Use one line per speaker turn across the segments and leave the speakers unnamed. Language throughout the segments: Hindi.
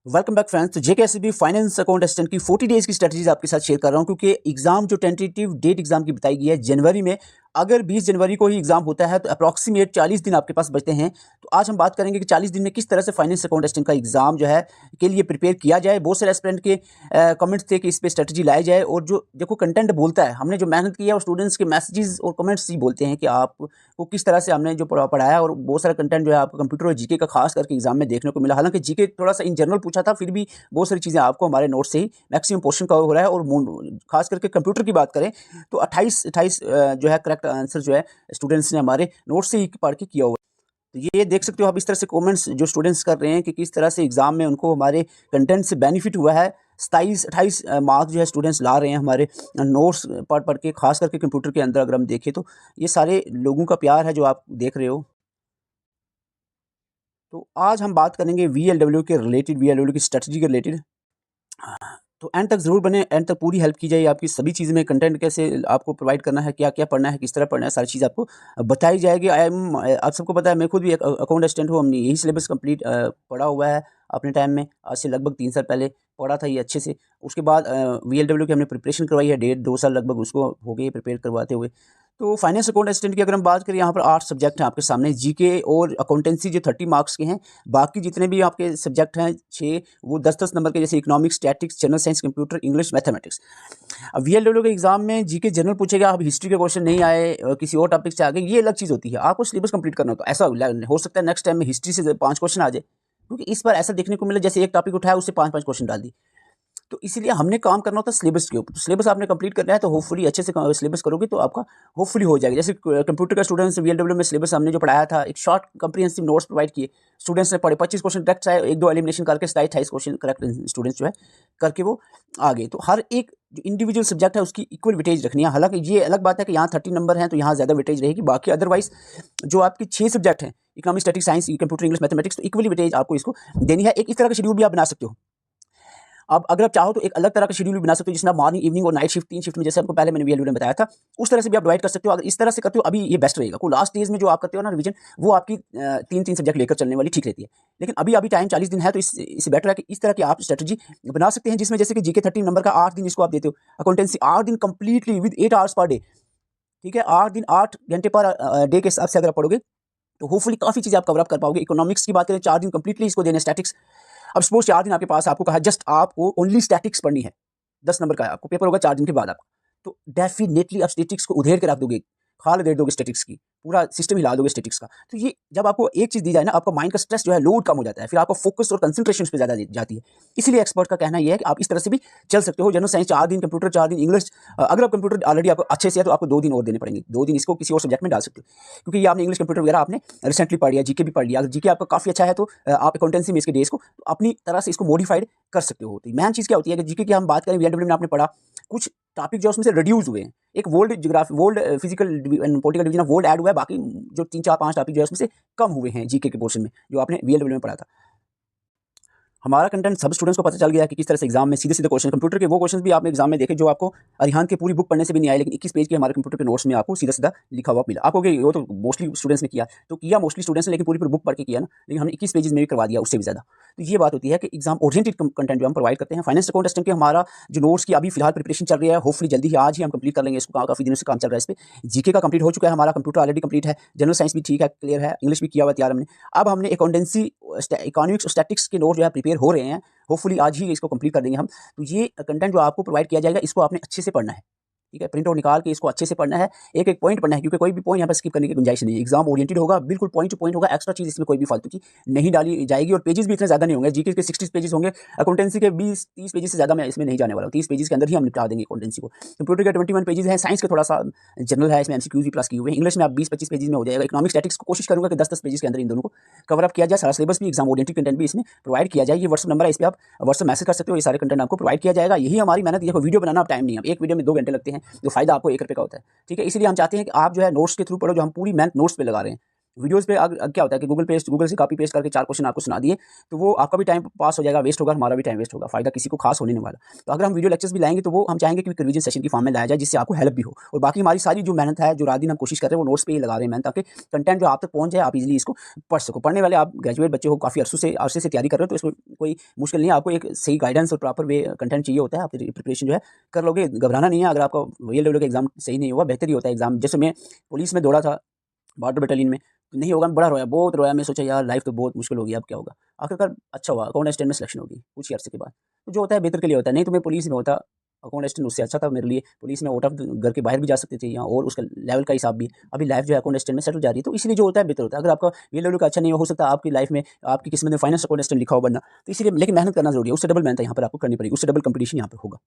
Welcome back friends. तो जेकेएसबी फाइनेंस अकाउंट असिस्टेंट की 40 डेज की स्ट्रेटजीज आपके साथ शेयर कर रहा हूं, क्योंकि एग्जाम जो टेंटेटिव डेट एग्जाम की बताई गई है जनवरी में। अगर 20 जनवरी को ही एग्जाम होता है तो अप्रॉक्सीमेट 40 दिन आपके पास बचते हैं। तो आज हम बात करेंगे कि 40 दिन में किस तरह से फाइनेंस अकाउंट असिस्टेंट का एग्जाम जो है के लिए प्रिपेयर किया जाए। बहुत सारे एस्पिरेंट के कमेंट्स थे कि इस पे स्ट्रेटजी लाई जाए, और जो देखो कंटेंट बोलता है, हमने जो मेहनत की है और स्टूडेंट्स के मैसेजेस और कमेंट्स ही बोलते हैं कि आपको किस तरह से हमने जो पढ़ाया। और बहुत सारा कंटेंट जो है आपको कंप्यूटर और जीके का खास करके एग्जाम में देखने को मिला। हालांकि जीके थोड़ा सा इन जनरल पूछा था, फिर भी बहुत सारी चीज़ें आपको हमारे नोट से ही मैक्सिमम पोर्शन कवर हो रहा है। और खास करके कंप्यूटर की बात करें तो 28 जो है करेक्ट आंसर जो है स्टूडेंट्स ने हमारे नोट से ही पढ़ के किया हुआ है। तो ये देख सकते हो आप इस तरह से कमेंट्स जो स्टूडेंट्स कर रहे हैं कि किस तरह से एग्जाम में उनको हमारे कंटेंट से बेनिफिट हुआ है। 27-28 मार्क्स जो है स्टूडेंट्स ला रहे हैं हमारे नोट्स पढ़ पढ़ के, खास करके कंप्यूटर के अंदर अगर हम देखें तो ये सारे लोगों का प्यार है जो आप देख रहे हो। तो आज हम बात करेंगे वीएलडब्ल्यू के रिलेटेड, वीएलडब्ल्यू की स्ट्रेटजी के रिलेटेड। तो एंड तक ज़रूर बने, एंड तक पूरी हेल्प की जाए आपकी सभी चीज़ में। कंटेंट कैसे आपको प्रोवाइड करना है, क्या क्या पढ़ना है, किस तरह पढ़ना है, सारी चीज़ आपको बताई जाएगी। आई एम आप सबको पता है, मैं खुद भी एक अकाउंट असिस्टेंट हूँ। हमने यही सिलेबस कंप्लीट पढ़ा हुआ है अपने टाइम में। आज से लगभग 3 साल पहले पढ़ा था ये अच्छे से। उसके बाद वीएलडब्ल्यू की हमने प्रिपरेशन करवाई है, 1.5-2 साल लगभग उसको हो गए प्रिपेयर करवाते हुए। तो फाइनेंस अकाउंट असिस्टेंट की अगर हम बात करें, यहाँ पर 8 सब्जेक्ट हैं आपके सामने। जीके और अकाउंटेंसी जो 30 मार्क्स के हैं। बाकी जितने भी आपके सब्जेक्ट हैं 6, वो 10-10 नंबर के, जैसे economics, statics, general science, computer, English, mathematics. अब वीएलडब्ल्यू के एग्जाम में जीके जनरल पूछेगा, अब हिस्ट्री के क्वेश्चन नहीं आए, किसी और टॉपिक से आ गए, ये अलग चीज़ होती है। आपको सिलेबस कंप्लीट करना होता है। ऐसा हो सकता है नेक्स्ट टाइम में हिस्ट्री से 5 क्वेश्चन आ जाए, क्योंकि इस बार ऐसा देखने को मिला जैसे एक टॉपिक उठाया उससे 5-5 क्वेश्चन डाल दी। तो इसीलिए हमने काम करना होता है सिलेबस के ऊपर। तो सिलेबस आपने कंप्लीट करना है, तो होपफुली अच्छे से सिलेबस करोगे तो आपका होपफुली हो जाएगा। जैसे कंप्यूटर का स्टूडेंट्स वीएलडब्ल्यू में सिलेबस हमने जो पढ़ाया था, एक शॉर्ट कंप्रीहेंसिव नोट्स प्रोवाइड किए। स्टूडेंट्स ने पढ़े, 25 क्वेश्चन करेक्ट आए, 1-2 एलिमिनेशन करके 27-28 क्वेश्चन करेक्ट स्टूडेंट्स जो है करके वो आ गए। तो हर एक जो इंडिविजुअल सब्जेक्ट है उसकी इक्वल वेटेज रखनी है। हालांकि ये अलग बात है कि यहाँ 30 नंबर हैं तो यहाँ ज़्यादा वेटेज रहेगी। बाकी अदरवाइज जो आपकी 6 सब्जेक्ट हैं, economics, statics, science, computer, English, mathematics, तो इक्वली वेटेज आपको इसको देनी है। एक इस तरह का शेड्यूल भी आप बना सकते हो। अब अगर आप चाहो तो एक अलग तरह का शेड्यूल भी बना सकते हो, जिसमें आप मॉर्निंग, इवनिंग और नाइट शिफ्ट, 3 शिफ्ट में, जैसे आपको पहले मैंने वीएलडब्ल्यू में बताया था, उस तरह से भी आप डिवाइड कर सकते हो। अगर इस तरह से करते हो अभी ये बेस्ट रहेगा। को लास्ट डेज में जो आप करते हो ना रिवीजन, वो आपकी 3-3 सब्जेक्ट लेकर चलने वाली ठीक रहती है। लेकिन अभी टाइम 40 दिन है, तो इससे बेटर है कि इस तरह की आप स्ट्रेटजी बना सकते हैं, जिसमें जैसे कि जीके 30 नंबर का 8 दिन इसको आप देते हो। अकाउंटेंसी 8 दिन completely with 8 hours per day, ठीक है, 8 दिन 8 घंटे पर डे के हिसाब से अगर आप पढ़ोगे तो होपफुली काफ़ी चीज़ें आप कवर अप कर पाओगे। इकोनॉमिक्स की बात करें, 4 दिन कंप्लीटली इसको देने स्टैटिक्स। अब सपोज 4 दिन आपके पास, आपको कहा जस्ट आपको ओनली स्टैटिक्स पढ़नी है, 10 नंबर का है, आपको पेपर होगा 4 दिन के बाद आपका, तो डेफिनेटली आप स्टैटिक्स को उधेड़ के रख दोगे, खाल उधेड़ दोगे स्टैटिक्स की, पूरा सिस्टम हिला दोगे स्टैटिक्स का। तो ये जब आपको एक चीज़ दी जाए ना, आपका माइंड का स्ट्रेस जो है, लोड कम हो जाता है, फिर आपका फोकस और कंसंट्रेशन उस पे ज़्यादा जाती है। इसीलिए एक्सपर्ट का कहना यह है कि आप इस तरह से भी चल सकते हो। जनरल साइंस 4 दिन, कंप्यूटर 4 दिन, इंग्लिश अगर आप कंप्यूटर ऑलरेडी आपको अच्छे से है तो आपको 2 दिन और देने पड़ेंगे। 2 दिन इसको किसी और सब्जेक्ट में डाल सकते हो, क्योंकि ये आपने इंग्लिश, कंप्यूटर वगैरह आपने रिसेंटली पढ़ लिया, जीके भी पढ़ लिया। अगर जीके आपका काफ़ी अच्छा है तो आप अकाउंटेंसी में इसके डेज को अपनी तरह से इसको मॉडिफाइड कर सकते हो। तो मेन चीज़ क्या होती है कि जीके की हम बात करें, वीएलडब्ल्यू में आपने पढ़ा, कुछ टॉपिक जो उसमें से रिड्यूस हुए हैं। एक world geography, world physical and political division of world add हुआ है, बाकी जो 3-4-5 टॉपिक जो है उसमें से कम हुए हैं जीके के पोर्शन में, जो आपने वीएलडब्ल्यू में पढ़ा था। हमारा कंटेंट सब स्टूडेंट्स को पता चल गया है कि किस तरह से एग्जाम में सीधे क्वेश्चन, कंप्यूटर के वो क्वेश्चन भी आपने एग्जाम में देखे जो आपको अरिहंत की पूरी बुक पढ़ने से भी नहीं आए, लेकिन 21 पेज के हमारे कंप्यूटर के नोट्स में आपको सीधा लिखा हुआ मिला। आपको वो तो मोस्टली स्टूडेंट्स ने किया मोस्टली स्टूडेंट्स ने, लेकिन पूरी बुक पढ़ के किया ना, लेकिन हमने 21 पेजेस में भी करवा दिया, उससे भी ज़्यादा। तो ये बात होती है कि एग्जाम ओरिएंटेड कंटेंट जो हम प्रोवाइड करते हैं। फाइनेंस अकाउंट असिस्टेंट के हमारा जो नोट्स की अभी फिलहाल प्रिपरेशन चल रही है, होपफुली जल्दी ही आज ही हम कंप्लीट कर लेंगे इसको। काफ़ी दिनों से काम चल रहा है इस पर। जीके का कंप्लीट हो चुका है हमारा, कंप्यूटर ऑलरेडी कंप्लीट है, जनरल साइंस भी ठीक है, क्लियर है, इंग्लिश भी किया हुआ तैयार हमने। अब हमने अकाउंटेंसी, इकोनॉमिक्स और स्टैटिक्स के नोट जो है प्रिपेयर हो रहे हैं, होपफुली आज ही इसको कंप्लीट कर देंगे हम। तो ये कंटेंट जो आपको प्रोवाइड किया जाएगा, इसको आपने अच्छे से पढ़ना है, ठीक है, प्रिंट आउट निकाल के इसको अच्छे से पढ़ना है, एक एक पॉइंट पढ़ना है, क्योंकि कोई भी पॉइंट यहाँ पर स्किप करने की गुंजाइश नहीं है। एग्जाम ओरिएंटेड होगा, बिल्कुल पॉइंट टू पॉइंट होगा, एक्स्ट्रा चीज़ इसमें कोई भी फालतू की नहीं डाली जाएगी। और पेजेस भी इतने ज़्यादा नहीं होंगे, जीके के 60 पेजेस होंगे, अकाउंटेंसी के 20-30 पेजेस से ज़्यादा मैं इसमें नहीं जाने वाला हूँ। 30 पेजेस के अंदर ही हम निपटा देंगे अकाउंटेंसी को। कंप्यूटर के 21 पेजेस हैं, साइंस के थोड़ा सा जनरल है, इसमें एमसीक्यूज भी प्लस किए हुए हैं। इंग्लिश में आप 20-25 पेजेस में हो जाएगा। इकोनॉमिक स्टैटिक्स को कोशिश करूँगा कि 10-10 पेजेस के अंदर इन दोनों को कवर अप किया जाए। सारा सिलेबस भी, एग्जाम ओरिएंटेड कंटेंट भी इसमें प्रोवाइड किया जाए। ये व्हाट्सअप नंबर है, इस पर आप व्हाट्सअप मैसेज कर सकते हो, ये सारे कंटेंट आपको प्रोवाइड किया जाएगा। यही हमारी मेहनत। देखो वीडियो बनाना अब टाइम नहीं है, एक वीडियो में 2 घंटे लगते हैं, जो फायदा आपको 1 रुपये का होता है, ठीक है। इसलिए हम चाहते हैं कि आप जो है नोट्स के थ्रू पढ़ो, जो हम पूरी मेहनत नोट्स पे लगा रहे हैं। वीडियोज़ पे क्या होता है कि गूगल से कॉपी पेस्ट करके 4 क्वेश्चन आपको सुना दिए, तो वो आपका भी टाइम पास हो जाएगा, वेस्ट होगा, हमारा भी टाइम वेस्ट होगा, फ़ायदा किसी को खास होने नहीं वाला। तो अगर हम वीडियो लेक्चर्स भी लाएँगे तो वो हम चाहेंगे कि एक रिवीजन सेशन की फॉर्म में लाया जाए, जिससे आपको हेल्प भी हो। और बाकी हमारी सारी जो मेहनत है, जो रात-दिन हम कोशिश कर रहे हैं, वो नोट्स पे ही लगा रहे हैं मेहनत, ताकि कंटेंट जो आप तक पहुँच जाए, आप ईज़िली इसको पढ़ सको। पढ़ने वाले आप ग्रेजुएट बच्चे हो, काफ़ी अरसे से तैयारी कर रहे हो, तो इसमें कोई मुश्किल नहीं है। आपको एक सही गाइडेंस और प्रॉपर वे कंटेंट चाहिए होता है, आप प्रिपरेशन जो है कर लोगे, घबराना नहीं है। अगर आपका वीएलडब्ल्यू का एग्ज़ाम सही नहीं हुआ, बेहतर ही होता है एग्ज़ाम। जैसे मैं पुलिस में दौड़ा था, बॉर्डर बटालियन में, तो नहीं होगा, मैं बड़ा रोया, बहुत रोया। मैं सोचा यार लाइफ़ तो बहुत मुश्किल हो गई, अब क्या होगा? आखिरकार अच्छा हुआ, अकाउंट असिस्टेंट में सिलेक्शन हो गई, कुछ ही अरसे के बाद। तो जो होता है बेहतर के लिए होता है, नहीं तो मैं पुलिस में होता, अकाउंट असिस्टेंट उससे अच्छा था मेरे लिए। पुलिस में आउट ऑफ द घर के बाहर भी जा सकते थे यहाँ, और उसका लेवल का हिसाब भी। अभी लाइफ़ जो है अकाउंट असिस्टेंट में सेटल जा रही है, तो इसीलिए जो होता है बेहतर होता है। अगर आपका वीएलडब्ल्यू का अच्छा नहीं हो सकता है आपकी लाइफ़ में, आपकी किस्मत में फाइनेंस अकाउंट असिस्टेंट लिखा हो बनना, तो इसीलिए लेकिन मेहनत करना ज़रूरी है। उससे डबल मेहनत यहाँ पर आपको करनी पड़ेगी, उससे डबल कॉम्पिटिशन यहाँ पर होगा।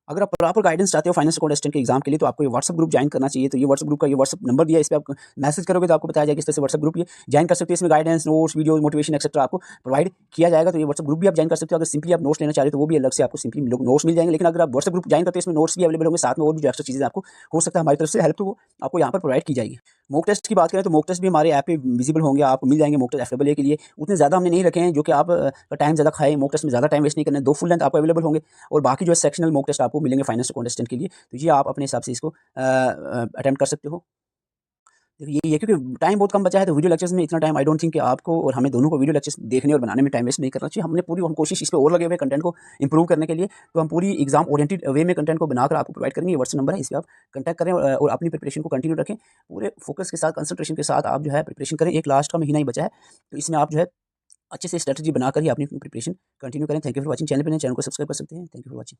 अगर आप प्रॉपर गाइडेंस चाहते हो फाइनेंस अकाउंट असिस्टेंट के एग्जाम के लिए, तो आपको ये व्हाट्सएप ग्रुप ज्वाइन करना चाहिए। तो ये व्हाट्सएप ग्रुप का ये व्हाट्सएप नंबर दिया है, इस पे आप मैसेज करोगे तो आपको बताया जाएगा किस तरह से व्हाट्सएप ग्रुप ये ज्वाइन कर सकते हो। इसमें guidance, notes, video, motivation etcetera आपको प्रोवाइड किया जाएगा। तो ये व्हाट्सएप ग्रुप भी आप ज्वाइन कर सकते हो। अगर सिंपली आप नोट्स लेना चाह रहे हो तो वो भी अलग से आपको सिंपली नोट्स मिल जाएंगे। लेकिन अगर आप व्हाट्सएप ग्रुप ज्वाइन करते हो, इसमें नोट्स भी अवेलेबल होंगे, साथ में और भी जो एक्स्ट्रा चीज़ें आपको हो सकता है हमारी तरफ से हेल्प, तो वो आपको यहाँ पर प्रोवाइड की जाएगी। मॉक टेस्ट की बात करें तो मॉक टेस्ट भी हमारे ऐप पे विजिबल होंगे, आपको मिल जाएंगे। मॉक टेस्ट एफडब्ल्यूए के लिए उतने ज़्यादा हमने नहीं रखे हैं जो कि आप का टाइम ज़्यादा खाए। मॉक टेस्ट में ज़्यादा टाइम वेस्ट नहीं करना है, 2 फुल लेंथ आपको अवेलेबल होंगे, और बाकी जो है सेक्शनल मॉक टेस्ट आपको मिलेंगे फाइनेंस अकाउंट असिस्टेंट के लिए। तो ये आप अपने हिसाब से इसको अटेम्प्ट कर सकते हो। देखिए यही है, क्योंकि टाइम बहुत कम बचा है, तो वीडियो लेक्चर्स में इतना टाइम आई डोंट थिंक कि आपको और हमें दोनों को वीडियो लेक्चर्स देखने और बनाने में टाइम वेस्ट नहीं करना चाहिए। हम कोशिश इस पे और लगे हुए हैं कंटेंट को इंप्रूव करने के लिए। तो हम पूरी एग्जाम ओरिएंटेड वे में कंटेंट को बनाकर आपको प्रोवाइड करेंगे। ये व्हाट्सएप नंबर है, इस पे आप कॉन्टैक्ट करें, और अपनी प्रिपरेशन को कंटिन्यू रखें। पूरे फोकस के साथ, कंसंट्रेशन के साथ आप जो है प्रिपरेशन करें। एक लास्ट का महीना ही बचा है, तो इसमें आप जो है अच्छे से स्ट्रेटजी बनाकर ही अपनी प्रिपरेशन कंटिन्यू करें। Thank you for watching. Channel पर नए, चैनल को सब्सक्राइब कर सकते हैं। Thank you for watching.